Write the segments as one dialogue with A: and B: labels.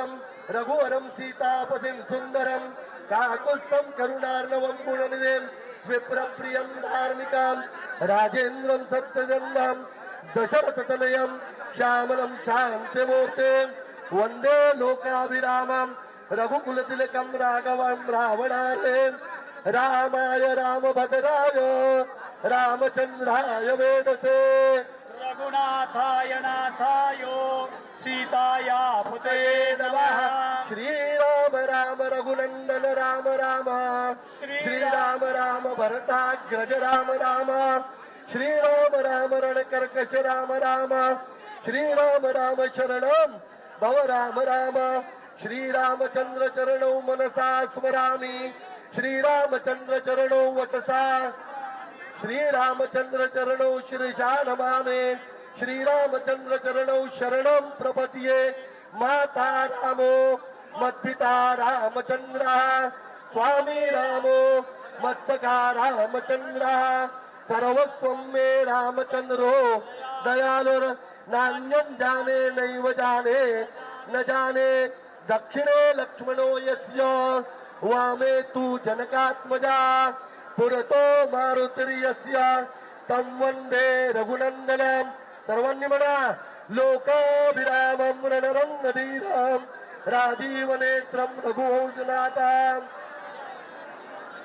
A: राघवम रघुवरम सीतापतिं सुंदरम काकुत्स्थं करुणार्णवं गुणनिधिं विप्रप्रियं धार्मिकं राजेन्द्रं सत्यजन्मं दशरथतनयं श्यामलं शान्तिमूर्तिं वंदे लोकाभिरामं रघुकुलतिलकं राघवं रावणारे रामाय रामभद्राय रामचंद्राय वेदसे
B: रघुनाथाय नाथायो सीताया पुते नमः
A: श्रीराम राम रघुनंदन राम राम श्रीराम राम भरताग्रज राम राम श्रीराम राम रणकर्कश राम राम श्रीराम राम शरणं भव राम राम श्रीरामचंद्र चरणौ मनसा स्मरामि श्रीरामचंद्र चरणौ वचसा श्रीरामचंद्र चरणौ शिरसा नमामि श्रीरामचंद्र चरणौ शरणं प्रपद्ये माता रामो मत्पिता रामचंद्र स्वामी रामो मत्सखा रामचंद्र सर्वस्वं मे रामचंद्रो दयालुर नान्यं जाने नैव जाने न जाने दक्षिणे लक्ष्मणो यस्य वामे तु जनकात्मजा पुरतो मारुतिर्यस्य तं वंदे रघुनंदनं सर्वांनी म्हणा लोकाभिरामं रणरंगधीरं राजीवनेत्रं रघुवंशनाथं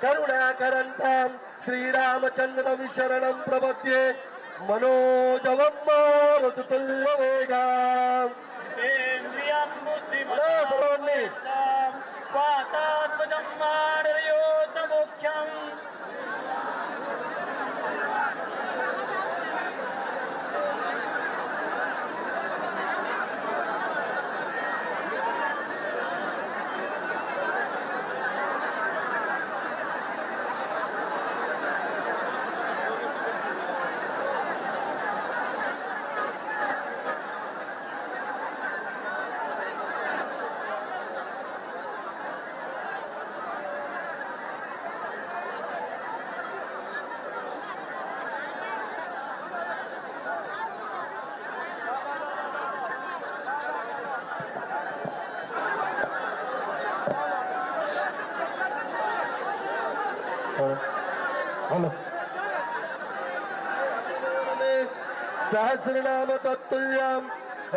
A: करुणाकरन्तं श्रीरामचन्द्रं शरणं प्रपद्ये मनोजवं मारुततुल्यवेगम्
B: इन्द्रियं बुद्धिमतां स्वातात्मजं मानयोतमुख्यम्
A: सहस्रनाम तत्तुल्यं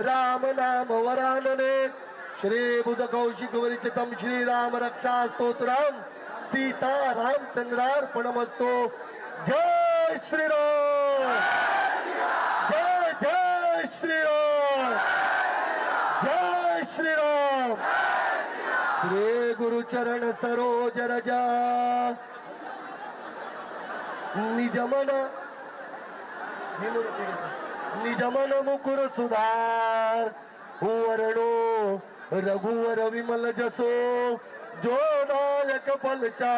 A: राम नाम वरानने श्री बुध कौशिक विरचितं श्रीराम रक्षा स्तोत्रं सीता रामचंद्रार्पणमस्तु जय श्रीराम जय जय श्रीराम जय श्रीराम श्री गुरुचरण सरोज रजा निजमन मुकुर सुधार वर्णो रघुवर विमल जसो जो नायक पलचा